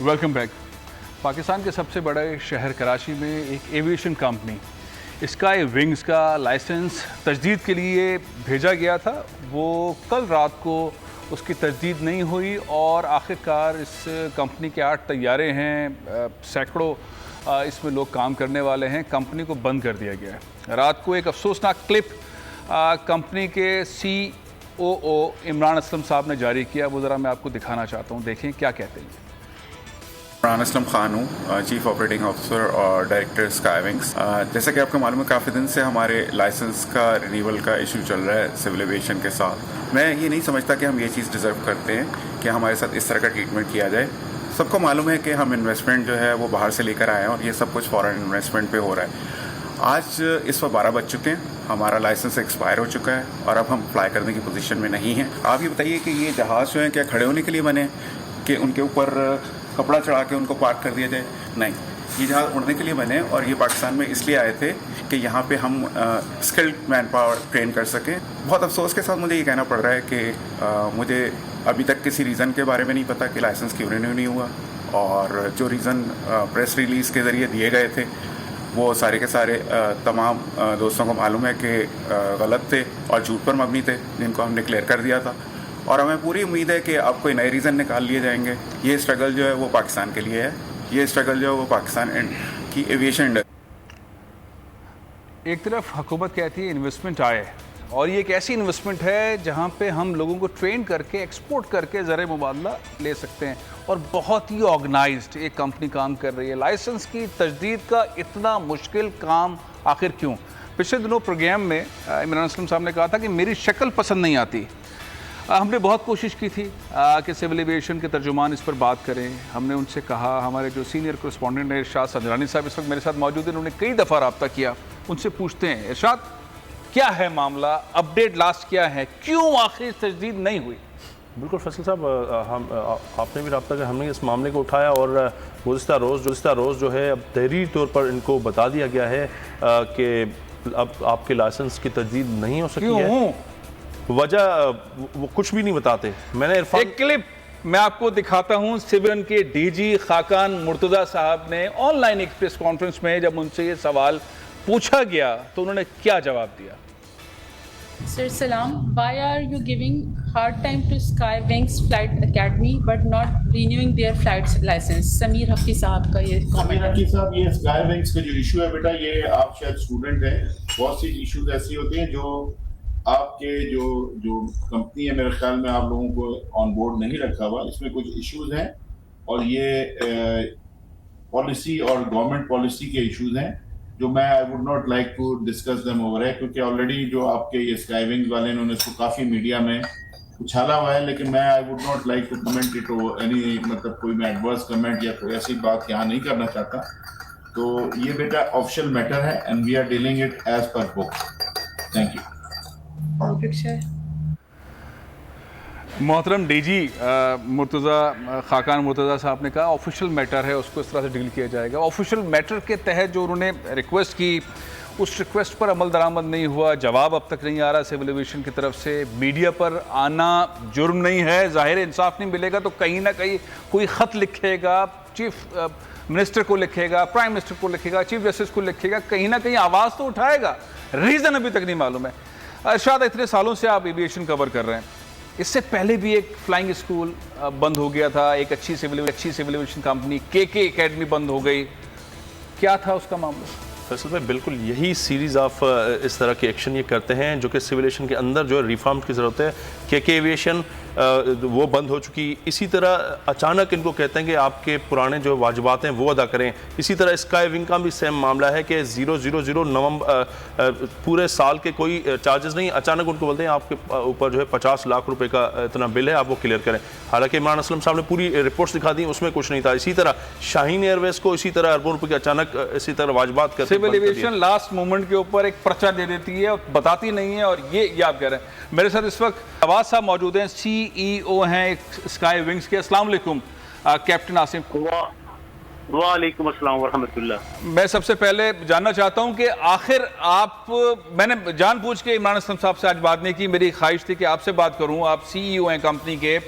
Welcome back. Pakistan के सबसे बड़े शहर कराची में एक एविएशन कंपनी स्काई विंग्स का लाइसेंस तजदीद के लिए भेजा गया था। वो कल रात को उसकी तजदीद नहीं हुई और आखिरकार इस कंपनी के 8 तैयारे हैं, सैकड़ों इसमें लोग काम करने वाले हैं। कंपनी को बंद कर दिया गया है। रात को एक अफसोसनाक क्लिप कंपनी के COO इमरान असलम साहब ने जारी किया। वो ज़रा मैं आपको दिखाना चाहता हूँ, देखें क्या कहते हैं। इमरान असलम खान हूँ, चीफ ऑपरेटिंग ऑफिसर और डायरेक्टर स्काई विंग्स। जैसा कि आपको मालूम है, काफ़ी दिन से हमारे लाइसेंस का रिन्यूअल का इशू चल रहा है सिविल एविएशन के साथ। मैं ये नहीं समझता कि हम ये चीज़ डिज़र्व करते हैं कि हमारे साथ इस तरह का ट्रीटमेंट किया जाए। सबको मालूम है कि हम इन्वेस्टमेंट जो है वो बाहर से लेकर आए हैं और ये सब कुछ फॉरेन इन्वेस्टमेंट पे हो रहा है। आज इस वक्त 12 बज चुके हैं, हमारा लाइसेंस एक्सपायर हो चुका है और अब हम फ्लाई करने की पोजीशन में नहीं हैं। आप ये बताइए कि ये जहाज़ जो है क्या खड़े होने के लिए बने कि उनके ऊपर कपड़ा चढ़ा के उनको पार्क कर दिया जाए? नहीं, ये जहाज़ उड़ने के लिए बने और ये पाकिस्तान में इसलिए आए थे कि यहाँ पे हम स्किल्ड मैन पावर ट्रेन कर सकें। बहुत अफसोस के साथ मुझे ये कहना पड़ रहा है कि मुझे अभी तक किसी रीज़न के बारे में नहीं पता कि लाइसेंस क्यों रिन्यू नहीं हुआ, और जो रीज़न प्रेस रिलीज़ के ज़रिए दिए गए थे वो सारे के सारे तमाम दोस्तों को मालूम है कि गलत थे और झूठ पर मबनी थे, जिनको हमने क्लियर कर दिया था। और हमें पूरी उम्मीद है कि अब कोई नए रीज़न निकाल लिए जाएंगे। ये स्ट्रगल जो है वो पाकिस्तान के लिए है, ये स्ट्रगल जो है वो पाकिस्तान की एविएशन इंडस्ट्री। एक तरफ हुकूमत कहती है इन्वेस्टमेंट आए, और ये एक ऐसी इन्वेस्टमेंट है जहाँ पे हम लोगों को ट्रेन करके एक्सपोर्ट करके ज़र मुबादला ले सकते हैं, और बहुत ही ऑर्गेनाइज्ड एक कंपनी काम कर रही है। लाइसेंस की तजदीद का इतना मुश्किल काम आखिर क्यों? पिछले दिनों प्रोग्राम में इमरान असलम साहब ने कहा था कि मेरी शक्ल पसंद नहीं आती। हमने बहुत कोशिश की थी कि सिविल एविएशन के तर्जुमान इस पर बात करें। हमने उनसे कहा, हमारे जो सीनियर करस्पॉन्डेंट है इरशाद संजरानी साहब इस वक्त मेरे साथ मौजूद हैं, उन्होंने कई दफ़ा रब्ता किया। उनसे पूछते हैं, इरशाद क्या है मामला, अपडेट लास्ट क्या है, क्यों आखिर तजदीद नहीं हुई? बिल्कुल फैसल साहब, आपने भी रब्ता किया, हमने इस मामले को उठाया और गुज़िस्ता रोज़ जो है अब तहरीरी तौर पर इनको बता दिया गया है कि अब आपके लाइसेंस की तजदीद नहीं हो सकती है। वजह वो कुछ भी नहीं बताते। मैंने एक क्लिप मैं आपको दिखाता हूं। सिविल के DG खाकान मुर्तज़ा साहब ने ऑनलाइन एक प्रेस कॉन्फ्रेंस में जब उनसे ये सवाल पूछा गया तो उन्होंने क्या जवाब दिया। Sir Salam, why are you giving hard time to Sky Wings Flight Academy but not renewing their flight license? Sameer हफ़ी साहब का ये कमेंट। समीर हफ़ी साहब, ये स्काई विंग्स का जो इशू है बेटा, ये आप शायद स्टूडेंट हैं। बहुत सी इश्यूज ऐसी होती हैं जो आपके जो कंपनी है, मेरे ख्याल में आप लोगों को ऑन बोर्ड नहीं रखा हुआ। इसमें कुछ इश्यूज हैं और ये पॉलिसी और गवर्नमेंट पॉलिसी के इश्यूज हैं जो मैं I would not like to discuss them over है, क्योंकि ऑलरेडी जो आपके ये स्काई विंग्स वाले ने इसको काफ़ी मीडिया में उछाला हुआ है। लेकिन मैं I would not like to comment it any, मतलब कोई मैं एडवर्स कमेंट या कोई ऐसी बात यहाँ नहीं करना चाहता। तो ये बेटा ऑफिशियल मैटर है and we are dealing it as per book. Thank you. मोहतरम DG खाकान मुर्तज़ा साहब ने कहा ऑफिशियल मैटर है, उसको इस तरह से डील किया जाएगा। ऑफिशियल मैटर के तहत जो उन्होंने रिक्वेस्ट की, उस रिक्वेस्ट पर अमल दरामद नहीं हुआ। जवाब अब तक नहीं आ रहा सिविल एविएशन की तरफ से। मीडिया पर आना जुर्म नहीं है, ज़ाहिर इंसाफ नहीं मिलेगा तो कहीं ना कहीं कोई ख़त लिखेगा, चीफ मिनिस्टर को लिखेगा, प्राइम मिनिस्टर को लिखेगा, चीफ जस्टिस को लिखेगा, कहीं ना कहीं आवाज़ तो उठाएगा। रीज़न अभी तक नहीं मालूम है। इरशाद, इतने सालों से आप एविएशन कवर कर रहे हैं, इससे पहले भी एक फ्लाइंग स्कूल बंद हो गया था, एक अच्छी civil aviation company KK academy बंद हो गई, क्या था उसका मामला? फैसल में बिल्कुल यही सीरीज़ ऑफ इस तरह के एक्शन ये करते हैं जो कि सिविल एविएशन के अंदर जो है रिफॉर्म की ज़रूरत है। KK एविएशन वो बंद हो चुकी। इसी तरह अचानक इनको कहते हैं कि आपके पुराने जो वाजिबात हैं वो अदा करें। इसी तरह स्काई विंग का भी सेम मामला है कि 000 नवंबर पूरे साल के कोई चार्जेस नहीं, अचानक उनको बोलते हैं आपके ऊपर जो है 50 लाख रुपए का इतना बिल है, आप वो क्लियर करें। हालांकि इमरान असलम साहब ने पूरी रिपोर्ट्स दिखा दी, उसमें कुछ नहीं था। इसी तरह शाहीन एयरवेज को इसी तरह अरबों रुपये के अचानक इसी तरह वाजिबात करते सिविल एविएशन लास्ट मोमेंट के ऊपर एक पर्चा दे देती है और बताती नहीं है, और ये आप कह रहे हैं। मेरे साथ इस वक्त नवाज साहब मौजूद हैं, CEO हैं स्काई विंग्स के। अस्सलाम वालेकुम कैप्टन आसिम। वालेकुम अस्सलाम वरहमतुल्लाह। मैं सबसे पहले जानना चाहता हूं कि आखिर मैंने जानबूझ के इमरान असलम साहब से आज बात नहीं की, मेरी ख्वाहिश थी कि आपसे बात करूं। आप CEO हैं कंपनी के,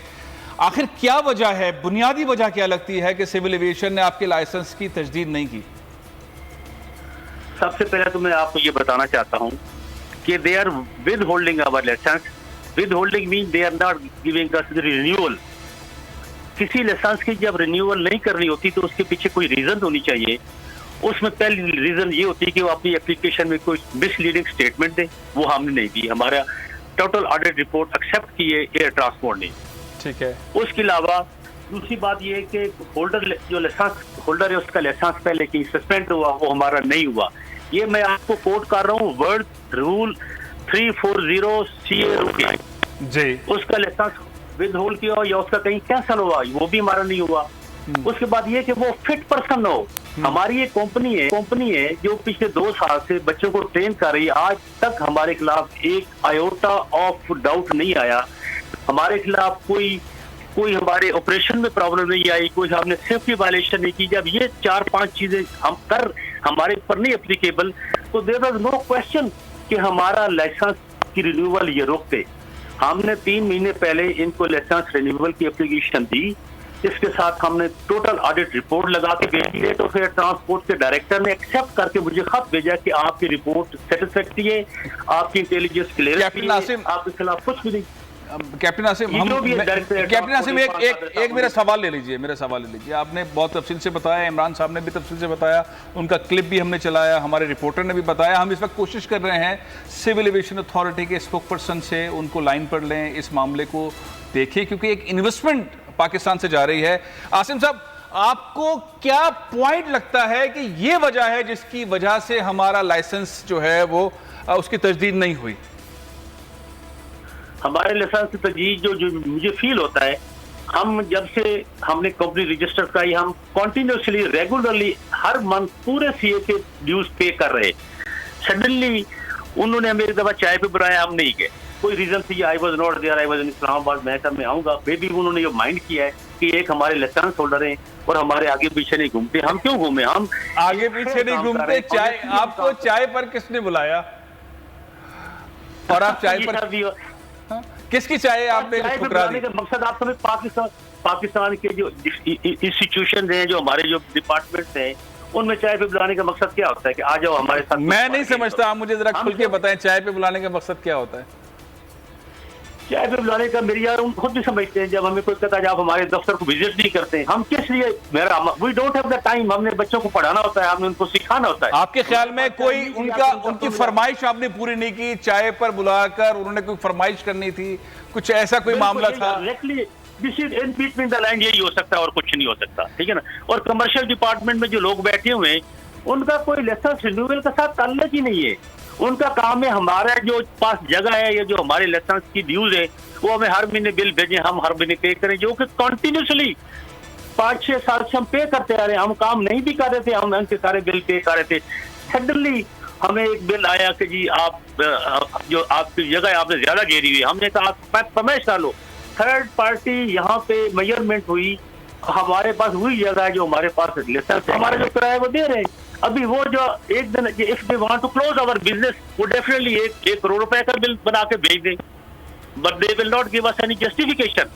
आखिर क्या वजह है, बुनियादी वजह क्या लगती है कि सिविल एविएशन ने आपके लाइसेंस की तजदीद नहीं की? सबसे पहले तो मैं आपको ये बताना चाहता हूँ कि they are withholding our license. Withholding mean they are not giving us the renewal. किसी लाइसेंस की जब रिन्यूअल नहीं करनी होती तो उसके पीछे कोई रीजन होनी चाहिए. उसमें पहली रीजन ये होती है कि वो अपनी एप्लीकेशन में कोई मिसलीडिंग स्टेटमेंट दे, वो हमने नहीं दी. हमारा टोटल ऑडिट रिपोर्ट एक्सेप्ट की है एयर ट्रांसपोर्ट ने. ठीक है. उसके अलावा दूसरी बात ये है कि होल्डर जो लाइसेंस होल्डर है उसका लाइसेंस पहले की सस्पेंड हुआ, वो हमारा नहीं हुआ. ये मैं आपको कोट कर रहा हूँ, वर्ड रूल 340 CA जी. उसका लाइसेंस विद होल्ड किया या उसका कहीं कैंसिल हुआ, वो भी हमारा नहीं हुआ. उसके बाद ये कि वो फिट पर्सन हो. हमारी एक कंपनी है जो पिछले 2 साल से बच्चों को ट्रेन कर रही है. आज तक हमारे खिलाफ एक आयोटा ऑफ डाउट नहीं आया. हमारे खिलाफ कोई हमारे ऑपरेशन में प्रॉब्लम नहीं आई, कोई हमने सेफ्टी वायलेशन नहीं की. जब ये 4-5 चीजें हम हमारे ऊपर नहीं एप्लीकेबल, तो देयर वाज नो क्वेश्चन कि हमारा लाइसेंस की रिन्यूअल ये रोकते. हमने 3 महीने पहले इनको लाइसेंस रिन्यूअल की एप्लीकेशन दी. इसके साथ हमने टोटल ऑडिट रिपोर्ट लगा के भेजी है. तो फिर ट्रांसपोर्ट के डायरेक्टर ने एक्सेप्ट करके मुझे खत भेजा कि आपकी रिपोर्ट सेटिस्फैक्टरी है, आपकी इंटेलिजेंस क्लियर है, आपके खिलाफ कुछ भी नहीं. कैप्टन आसिम, कैप्टन आसिम एक मेरा सवाल ले लीजिए. आपने बहुत तफसील से बताया, इमरान साहब ने भी तफसील से बताया, उनका क्लिप भी हमने चलाया, हमारे रिपोर्टर ने भी बताया. हम इस वक्त कोशिश कर रहे हैं सिविल एविएशन अथॉरिटी के स्पोक पर्सन से उनको लाइन पर लें, इस मामले को देखें, क्योंकि एक इन्वेस्टमेंट पाकिस्तान से जा रही है. आसिम साहब, आपको क्या पॉइंट लगता है कि ये वजह है जिसकी वजह से हमारा लाइसेंस जो है वो उसकी तजदीद नहीं हुई? हमारे लाइसेंस की तजदीद जो मुझे फील होता है, हम जब से हमने कंपनी रजिस्टर कराई, हम कंटिन्यूसली रेगुलरली हर मंथ पूरे सीए के ड्यूज पे कर रहे. सडनली उन्होंने हमें एक दफा चाय पे बुलाया, हम नहीं गए. कोई रीजन थी, I was not there, I was in Islamabad. मैं कहा मैं आऊंगा. बेबी उन्होंने ये माइंड किया है कि एक हमारे लाइसेंस होल्डर हैं और हमारे आगे पीछे नहीं घूमते. हम क्यों घूमे? हम आगे पीछे नहीं घूमते. चाय, आपको चाय पर किसने बुलाया और आप चाय पर किसकी चाय आपने ठुकरा दी? मकसद आप समझ, पाकिस्तान के जो इंस्टीट्यूशन हैं, जो हमारे जो डिपार्टमेंट्स हैं, उनमें चाय पे बुलाने का मकसद क्या होता है कि आ जाओ हमारे साथ? मैं नहीं समझता, आप मुझे जरा खुल के बताएं, चाय पे बुलाने का मकसद क्या होता है? चाय पे बुलाने का मेरी यार हम खुद भी समझते हैं. जब हमें कोई कहता है आप हमारे दफ्तर को विजिट नहीं करते, हम किस लिए? We don't have the time. हमने बच्चों को पढ़ाना होता है, हमने उनको सिखाना होता है. आपके ख्याल में कोई उनकी फरमाइश आपने पूरी नहीं की? चाय पर बुलाकर उन्होंने कोई फरमाइश करनी थी, कुछ ऐसा कोई मामला था? This is in between the line, यही हो सकता है और कुछ नहीं हो सकता. ठीक है ना. और कमर्शियल डिपार्टमेंट में जो लोग बैठे हुए हैं, उनका कोई लाइसेंस रिन्यूअल के साथ ताल्लुक ही नहीं है. उनका काम है हमारा जो पास जगह है, ये जो हमारे लाइसेंस की ड्यूज है, वो हमें हर महीने बिल भेजें, हम हर महीने पे करें, जो कि कंटिन्यूसली 5-6 साल से हम पे करते आ रहे हैं. हम काम नहीं भी कर रहे थे, हम उनके सारे बिल पे कर रहे थे. सडनली हमें एक बिल आया कि जी आप जो आपकी जगह आपने ज्यादा घेरी हुई. हमने कहा परमेश डालो. थर्ड पार्टी यहाँ पे मेजरमेंट हुई, हमारे पास वही जगह है जो हमारे पास लाइसेंस है, हमारा जो किराया वो दे रहे हैं. अभी वो जो एक दिन if they want to close our business, वो डेफिनेटली 1 करोड़ रुपए का बिल बना के भेज दें, but they will not give us any justification.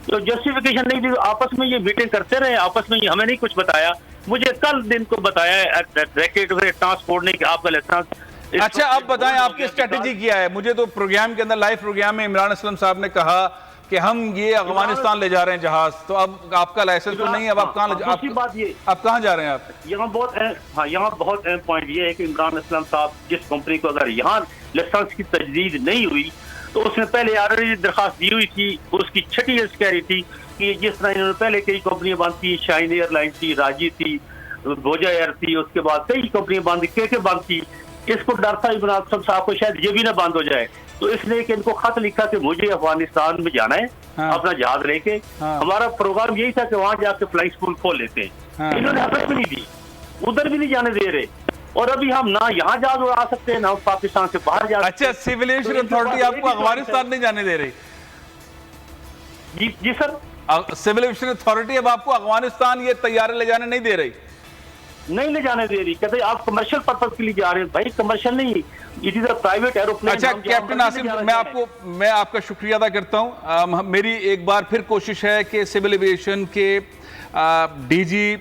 तो जस्टिफिकेशन नहीं दी. आपस में ये मीटिंग करते रहे, आपस में हमें नहीं कुछ बताया. मुझे कल दिन को बताया ट्रांसपोर्ट ने कि आपका लाइसेंस. अच्छा, अब बताएं आपकी स्ट्रेटेजी क्या है? मुझे तो प्रोग्राम के अंदर, लाइव प्रोग्राम में इमरान असलम साहब ने कहा कि हम ये अफगानिस्तान ले जा रहे हैं जहाज, तो अब आपका लाइसेंस तो नहीं है, अब आप कहाँ जा रहे हैं? आप यहाँ बहुत अहम पॉइंट ये है कि इमरान असलम साहब जिस कंपनी को अगर यहाँ लाइसेंस की तजदीद नहीं हुई, तो उसने पहले ऑलरेडी दरखास्त दी हुई थी. उसकी छठी कह रही थी कि जिस तरह इन्होंने पहले कई कंपनियां बंद की, शाइन एयरलाइन थी, राजी थी, भोजा एयर थी, उसके बाद कई कंपनियां बंद के बंद की. इसको डर था इमरान असलम साहब को शायद ये भी ना बंद हो जाए, तो इसने इनको खत लिखा कि मुझे अफगानिस्तान में जाना है. हाँ. अपना जहाज लेके. हाँ. हमारा प्रोग्राम यही था कि वहां जाके फ्लाइंग स्कूल खोल लेते हैं. हाँ. इन्होंने हमें भी नहीं दी, उधर भी नहीं जाने दे रहे. और अभी हम ना यहाँ जहाज उड़ा सकते हैं, ना पाकिस्तान से बाहर जा. अच्छा, सिविल एविएशन अथॉरिटी आपको अफगानिस्तान नहीं जाने दे रही? जी सर, सिविल एविएशन अथॉरिटी अब आपको अफगानिस्तान ये तैयारे ले जाने नहीं दे रही? नहीं ले जाने दे रही, कहते आप कमर्शियल पर्पज के लिए जा रहे हैं। भाई कमर्शियल नहीं, it is a private aeroplane. अच्छा कैप्टन आसिम, मैं आपका शुक्रिया अदा करता हूं। मेरी एक बार फिर कोशिश है कि सिविल एविएशन के डीजी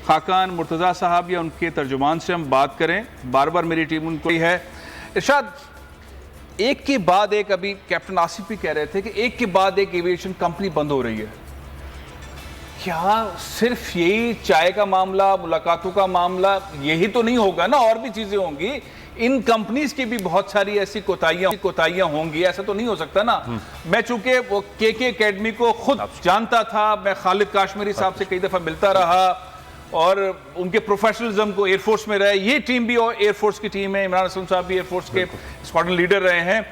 खाकान मुर्तज़ा साहब या उनके तर्जुमान से हम बात करें। बार बार मेरी टीम उनको ही है। इरशाद, एक के बाद एक, अभी कैप्टन आसिफ भी कह रहे थे कि एक के बाद एक एविएशन कंपनी बंद हो रही है। क्या सिर्फ यही चाय का मामला, मुलाकातों का मामला यही तो नहीं होगा ना, और भी चीजें होंगी। इन कंपनीज की भी बहुत सारी ऐसी कोताहियां होंगी, ऐसा तो नहीं हो सकता ना। मैं चूंकि वो के एकेडमी को खुद जानता था, मैं खालिद काश्मीरी साहब से कई दफा मिलता रहा और उनके प्रोफेशनलिज्म को, एयरफोर्स में रहे, ये टीम भी एयरफोर्स की टीम है, इमरान असलम साहब भी एयरफोर्स के स्क्वाड्रन लीडर रहे हैं।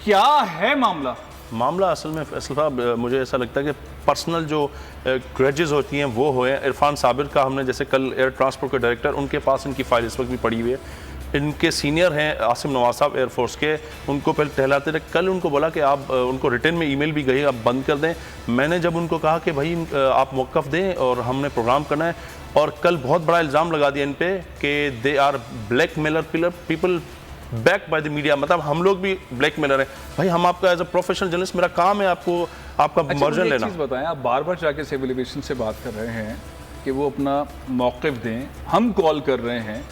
क्या है मामला असल में फैसल साहब, मुझे ऐसा लगता है कि पर्सनल जो ग्रेजेस होती हैं वो हुए। इरफान साबिर का हमने जैसे कल एयर ट्रांसपोर्ट के डायरेक्टर, उनके पास इनकी फाइल इस वक्त भी पड़ी हुई है। इनके सीनियर हैं आसिम नवाज साहब एयरफोर्स के, उनको पहले टहलाते रहे। कल उनको बोला कि आप, उनको रिटर्न में ईमेल भी गई, आप बंद कर दें। मैंने जब उनको कहा कि भाई आप मौक़िफ़ दें और हमने प्रोग्राम करना है, और कल बहुत बड़ा इल्ज़ाम लगा दिया इन पे कि they are blackmailer people back by the media, मतलब हम लोग भी ब्लैक मेलर हैं। भाई हम आपका एज अ प्रोफेशनल जर्नलिस्ट, मेरा काम है आपका मर्जन लेना। चीज़ बताएं, आप बार बार जाके सिविल एविएशन से बात कर रहे हैं कि वो अपना मौक़िफ़ दें, हम कॉल कर रहे हैं।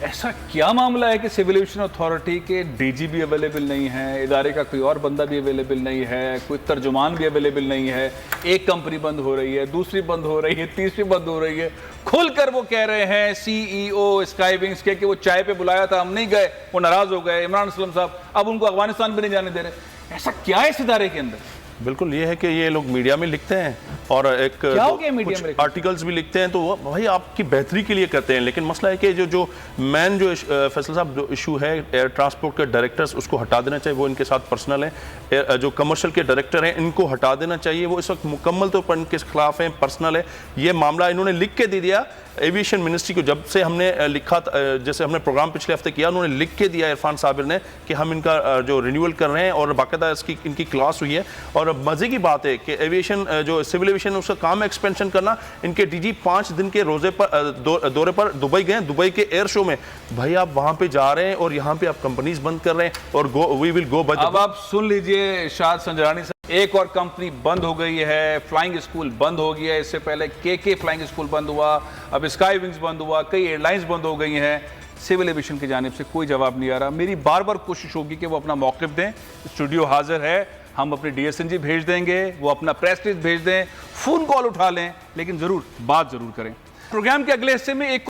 ऐसा क्या मामला है कि सिविल एविएशन अथॉरिटी के डीजी भी अवेलेबल नहीं है, इदारे का कोई और बंदा भी अवेलेबल नहीं है, कोई तर्जुमान भी अवेलेबल नहीं है? एक कंपनी बंद हो रही है, दूसरी बंद हो रही है, तीसरी बंद हो रही है। खुलकर वो कह रहे हैं सीईओ स्काईविंग्स के कि वो चाय पे बुलाया था, हम नहीं गए, वो नाराज हो गए। इमरान असलम साहब अब उनको अफगानिस्तान भी नहीं जाने दे रहे। ऐसा क्या है इस इदारे के अंदर? बिल्कुल ये है कि ये लोग मीडिया में लिखते हैं और एक कुछ आर्टिकल्स भी लिखते हैं, तो वो भाई आपकी बेहतरी के लिए करते हैं। लेकिन मसला है कि जो मैन जो फैसल साहब जो इशू है एयर ट्रांसपोर्ट के डायरेक्टर्स, उसको हटा देना चाहिए। वो इनके साथ पर्सनल है। जो कमर्शियल के डायरेक्टर हैं इनको हटा देना चाहिए। वो इस वक्त मुकम्मल तौर पर इनके खिलाफ हैं, पर्सनल है। ये मामला इन्होंने लिख के दे दिया एविएशन मिनिस्ट्री को। जब से हमने लिखा, जैसे हमने प्रोग्राम पिछले हफ्ते किया, उन्होंने लिख के दिया इरफान साबिर ने कि हम इनका जो रिन्यूअल कर रहे हैं, और बाकायदा इसकी इनकी क्लास हुई है। और मज़े की बात है कि एविएशन जो सिविल एविएशन उसका काम है एक्सपेंशन करना। इनके डीजी 5 दिन के रोजे पर दौरे पर दुबई गए, दुबई के एयर शो में। भाई आप वहाँ पे जा रहे हैं और यहाँ पे आप कंपनीज बंद कर रहे हैं, और वी विल गो बाय। अब आप सुन लीजिए इरशाद संजरानी साहब, एक और कंपनी बंद हो गई है, फ्लाइंग स्कूल बंद हो गया है। इससे पहले के फ्लाइंग स्कूल बंद हुआ, अब स्काई विंग्स बंद हुआ, कई एयरलाइंस बंद हो गई हैं। सिविल एविएशन की जानिब से कोई जवाब नहीं आ रहा। मेरी बार बार कोशिश होगी कि वो अपना मौक़िफ़ दें। स्टूडियो हाजिर है, हम अपने DSNG भेज देंगे, वो अपना प्रेस रिलीज भेज दें, फ़ोन कॉल उठा लें, लेकिन ज़रूर बात ज़रूर करें। प्रोग्राम के अगले हिस्से में एक